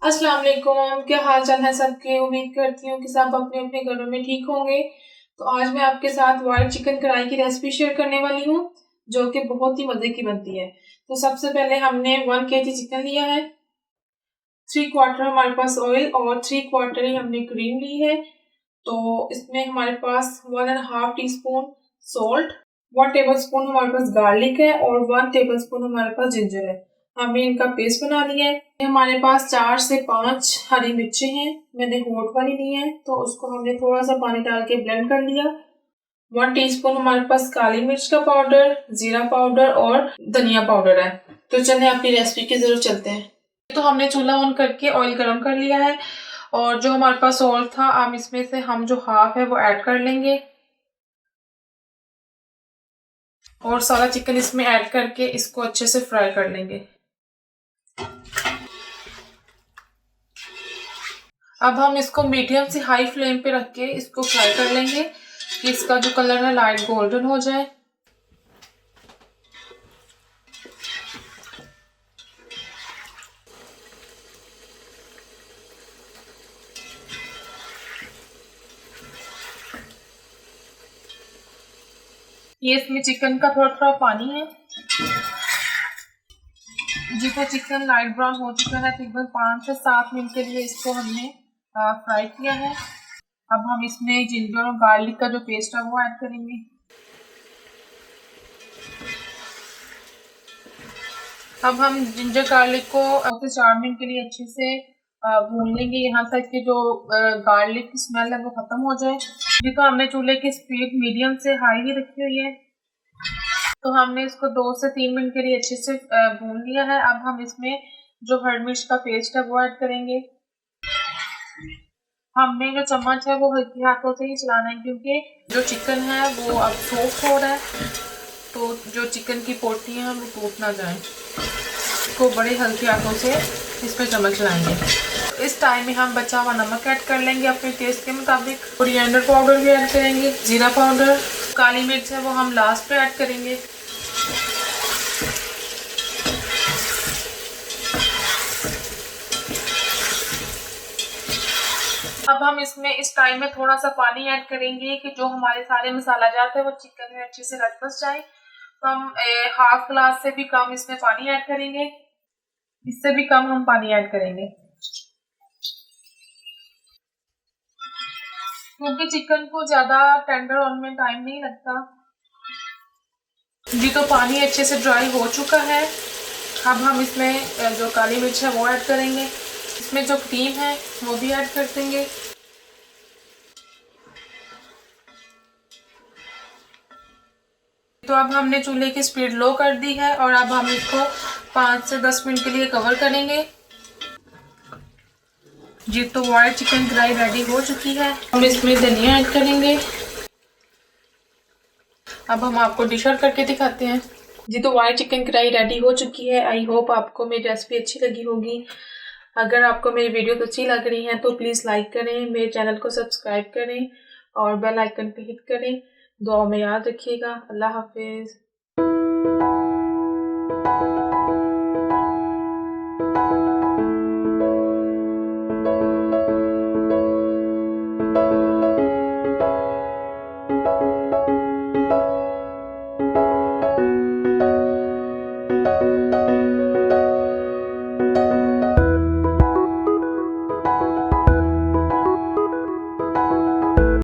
अस्सलाम वालेकुम। क्या हाल चाल है सबके। उम्मीद करती हूँ कि सब अपने अपने घरों में ठीक होंगे। तो आज मैं आपके साथ वाइट चिकन कढ़ाई की रेसिपी शेयर करने वाली हूँ, जो कि बहुत ही मज़े की बनती है। तो सबसे पहले हमने 1 kg चिकन लिया है, 3/4 हमारे पास ऑयल और 3/4 ही हमने क्रीम ली है। तो इसमें हमारे पास 1.5 टीस्पून सॉल्ट, 1 टेबलस्पून हमारे पास गार्लिक है और 1 टेबलस्पून हमारे पास जिंजर है। हमने इनका पेस्ट बना लिया है। हमारे पास 4 से 5 हरी मिर्चें हैं, मैंने होठ वाली ली है, तो उसको हमने थोड़ा सा पानी डाल के ब्लेंड कर लिया। 1 टीस्पून हमारे पास काली मिर्च का पाउडर, जीरा पाउडर और धनिया पाउडर है। तो चलिए अपनी रेसिपी की जरूर चलते हैं। तो हमने चूल्हा ऑन करके ऑयल गरम कर लिया है और जो हमारे पास ऑयल था, अब इसमें से हम जो हाफ है वो ऐड कर लेंगे और सारा चिकन इसमें ऐड करके इसको अच्छे से फ्राई कर लेंगे। अब हम इसको मीडियम से हाई फ्लेम पे रख के इसको फ्राई कर लेंगे कि इसका जो कलर है लाइट गोल्डन हो जाए। ये इसमें चिकन का थोड़ा थोड़ा पानी है। जितना चिकन लाइट ब्राउन हो चुका है, तकरीबन 5 से 7 मिनट के लिए इसको हमने फ्राई किया है। अब हम इसमें जिंजर और गार्लिक का जो पेस्ट है वो ऐड करेंगे। अब हम जिंजर गार्लिक को 4 मिनट के लिए अच्छे से भून लेंगे, यहाँ तक कि जो गार्लिक की स्मेल है वो खत्म हो जाए। ये तो हमने चूल्हे की स्पीड मीडियम से हाई ही रखी हुई है। तो हमने इसको 2 से 3 मिनट के लिए अच्छे से भून लिया है। अब हम इसमें जो हरी मिर्च का पेस्ट है वो ऐड करेंगे। हमने जो चम्मच है वो हल्के हाथों से ही चलाना है, क्योंकि जो चिकन है वो अब सॉफ्ट हो रहा है, तो जो चिकन की पोटियाँ हैं वो टूट ना जाए। इसको बड़े हल्के हाथों से इस पर चम्मच चलाएंगे। इस टाइम में हम बचा हुआ नमक ऐड कर लेंगे अपने टेस्ट के मुताबिक। कोरिएंडर पाउडर भी ऐड करेंगे, जीरा पाउडर, काली मिर्च है वो हम लास्ट पे ऐड करेंगे। अब हम इसमें इस टाइम में थोड़ा सा पानी ऐड करेंगे कि जो हमारे सारे मसाला जाते हैं वो चिकन में अच्छे से रच बस जाए। तो हम हाफ ग्लास से भी कम इसमें पानी ऐड करेंगे, इससे भी कम हम पानी ऐड करेंगे, क्योंकि चिकन को ज्यादा टेंडर होने में टाइम नहीं लगता। जी तो पानी अच्छे से ड्राई हो चुका है। अब हम इसमें जो काली मिर्च है वो ऐड करेंगे, इसमें जो क्रीम है वो भी ऐड कर देंगे। तो अब हमने चूल्हे की स्पीड लो कर दी है और अब हम इसको 5 से 10 मिनट के लिए कवर करेंगे। जी तो वाइट चिकन कढ़ाई रेडी हो चुकी है। हम इसमें धनिया ऐड करेंगे। अब हम आपको डिश आउट करके दिखाते हैं। जी तो वाइट चिकन कढ़ाई रेडी हो चुकी है। आई होप आपको मेरी रेसिपी अच्छी लगी होगी। अगर आपको मेरी वीडियो अच्छी लग रही है तो प्लीज़ लाइक करें, मेरे चैनल को सब्सक्राइब करें और बेल आइकन पे हिट करें। दुआ में याद रखिएगा। अल्लाह हाफिज़।